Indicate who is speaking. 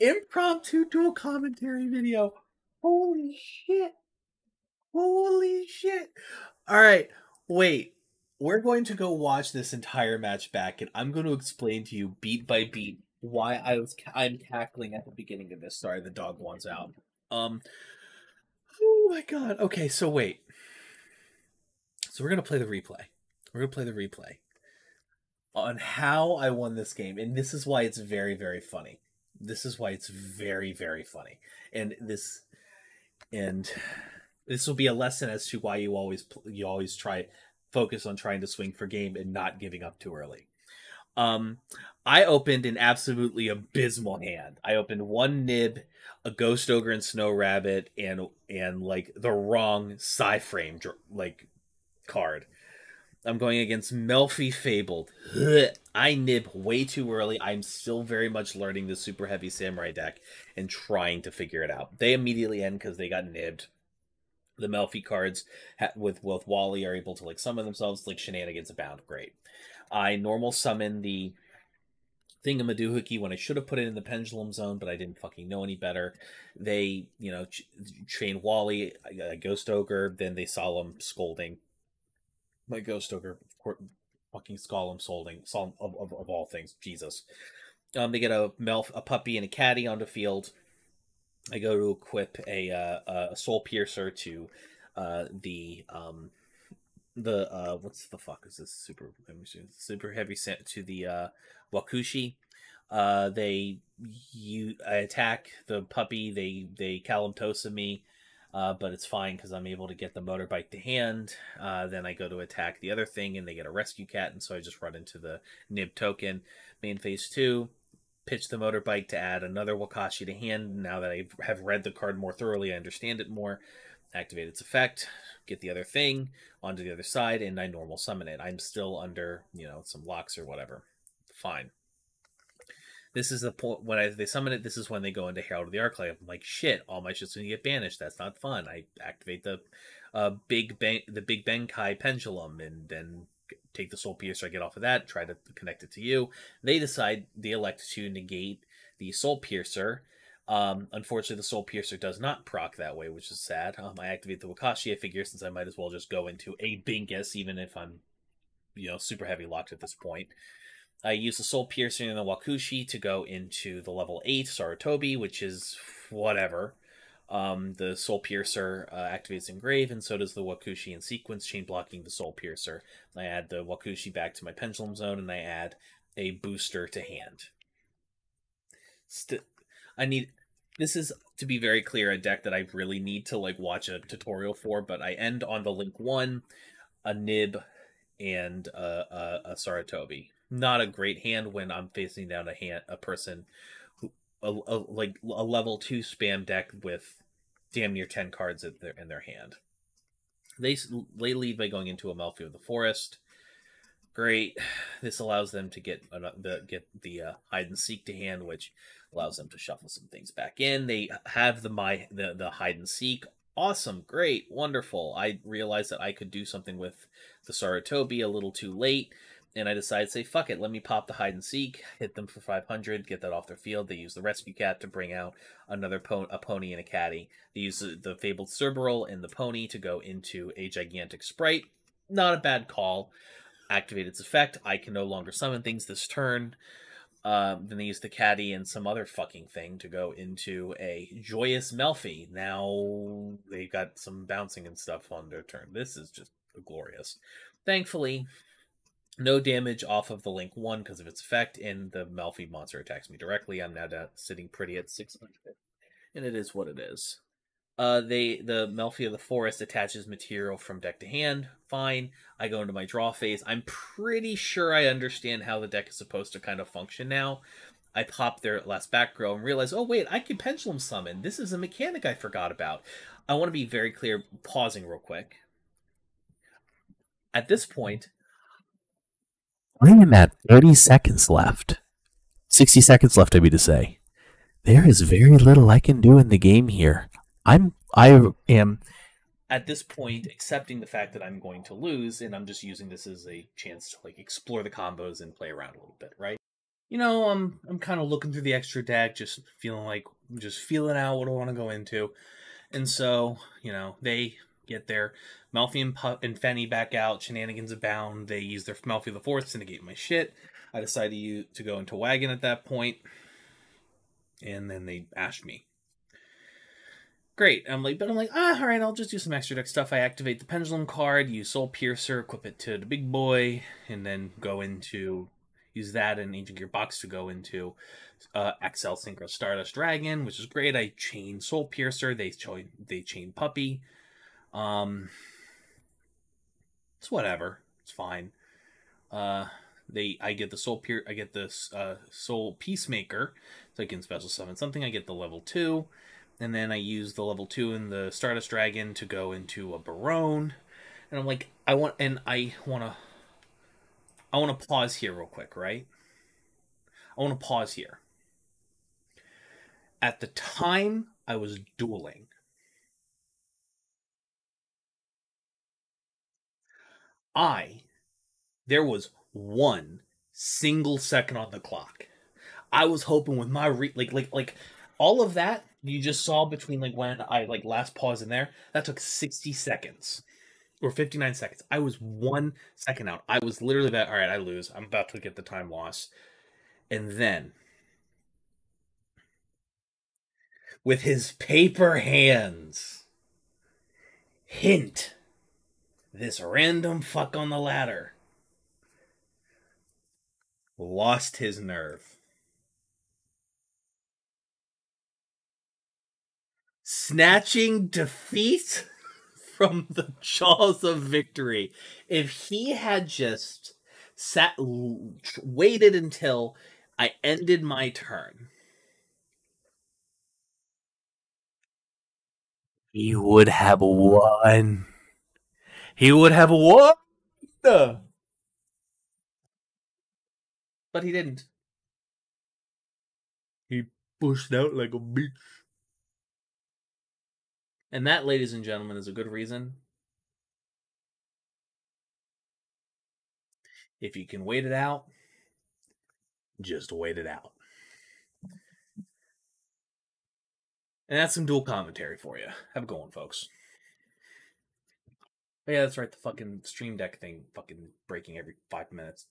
Speaker 1: impromptu dual commentary video. Holy shit. Holy shit. All right, wait. We're going to go watch this entire match back, and I'm going to explain to you beat by beat why I'm cackling at the beginning of this. Sorry, the dog wants out. Oh my god. Okay, so wait. So we're gonna play the replay. We're gonna play the replay on how I won this game, and this is why it's very, very funny. This is why it's very, very funny, and this will be a lesson as to why you always try focus on trying to swing for game and not giving up too early. I opened an absolutely abysmal hand. I opened one nib, a Ghost Ogre and Snow Rabbit, and like the wrong Psy-Frame like card. I'm going against Melfi Fabled. I nib way too early. I'm still very much learning the Super Heavy Samurai deck and trying to figure it out. They immediately end because they got nibbed. The Melfi cards with Wally are able to like summon themselves, like shenanigans abound. Great. I normal summon the Thingamadoohickey when I should have put it in the Pendulum Zone, but I didn't fucking know any better. They, train Wally, Ghost Ogre, then they Solemn Scolding. My Ghost Ogre, fucking Solemn Scolding, of all things, Jesus. They get a puppy and a caddy on the field. I go to equip a Soul Piercer to what's the fuck is this super heavy set to the Wakushi. I attack the puppy. They Kalimtosa me, but it's fine because I'm able to get the motorbike to hand. Then I go to attack the other thing, and they get a rescue cat, and so I just run into the nib token. Main phase 2. Pitch the motorbike to add another Wakashi to hand. Now that I have read the card more thoroughly, I understand it more. Activate its effect, get the other thing onto the other side, and I normal summon it. I'm still under, some locks or whatever. Fine. This is the point when they summon it. This is when they go into Herald of the Arclight. I'm like, shit, all my shit's gonna get banished. That's not fun. I activate the Big Benkai Pendulum, and then take the Soul Piercer I get off of that, try to connect it to you. They elect to negate the Soul Piercer. Unfortunately, the Soul Piercer does not proc that way, which is sad. I activate the Wakashi. I figure since I might as well just go into a Bingus, even if I'm, super heavy locked at this point. I use the Soul Piercer and the Wakushi to go into the level 8 Sarutobi, which is whatever. The Soul Piercer activates Engrave, and so does the Wakushi in sequence, chain blocking the Soul Piercer. I add the Wakushi back to my Pendulum Zone, and I add a booster to hand. This is, to be very clear, a deck that I really need to watch a tutorial for, but I end on the Link 1, a Nib, and a Sarutobi. Not a great hand when I'm facing down a person who a level 2 spam deck with damn near 10 cards in their hand. They lead by going into a Melfi of the Forest. Great. This allows them to get the hide and seek to hand, which allows them to shuffle some things back in. They have the hide and seek. Awesome, great, wonderful. I realized that I could do something with the Sarutobi a little too late, and I decided to say, fuck it, let me pop the hide and seek, hit them for 500, get that off their field. They use the rescue cat to bring out a pony and a caddy. They use the fabled Cerberus and the pony to go into a gigantic sprite. Not a bad call. Activate its effect. I can no longer summon things this turn. Then they use the caddy and some other fucking thing to go into a joyous Melfi. Now they got some bouncing and stuff on their turn. This is just glorious. Thankfully, no damage off of the Link 1 because of its effect, and the Melfi monster attacks me directly. I'm now sitting pretty at 600, and it is what it is. The Melfi of the Forest attaches material from deck to hand. Fine. I go into my draw phase. I'm pretty sure I understand how the deck is supposed to kind of function now. I pop their last back row and realize, oh wait, I can Pendulum Summon. This is a mechanic I forgot about. I want to be very clear, pausing real quick. At this point, I am at 30 seconds left. 60 seconds left, I mean to say. There is very little I can do in the game here. I am at this point accepting the fact that I'm going to lose, and I'm just using this as a chance to explore the combos and play around a little bit, right? I'm kind of looking through the extra deck, just feeling out what I want to go into. And so, they get their Malfi and Fenny back out, shenanigans abound. They use their Malfi the Fourth to negate my shit. I decide to go into Wagon at that point, and then they ashed me. Great. I'm like, all right, I'll just do some extra deck stuff. I activate the Pendulum card, use Soul Piercer, equip it to the big boy, and then use that and Ancient Gearbox to go into XL Synchro Stardust Dragon, which is great. I chain Soul Piercer, they chain Puppy. It's whatever. It's fine. I get the Soul Peacemaker, so I can special summon something. I get the level 2. And then I use the level 2 in the Stardust Dragon to go into a Barone. And I'm like, I want to pause here real quick, right? I want to pause here. At the time I was dueling, there was 1 single second on the clock. I was hoping with my all of that you just saw between when I last paused in there, that took 60 seconds or 59 seconds. I was 1 second out. I was literally that, all right, I lose. I'm about to get the time loss. And then with his paper hands, hint, this random fuck on the ladder lost his nerve. Snatching defeat from the jaws of victory. If he had just waited until I ended my turn, he would have won. He would have won. But he didn't. He pushed out like a bitch. And that, ladies and gentlemen, is a good reason. If you can wait it out, just wait it out. And that's some dual commentary for you. Have a good one, folks. Oh, yeah, that's right. The fucking Stream Deck thing fucking breaking every 5 minutes.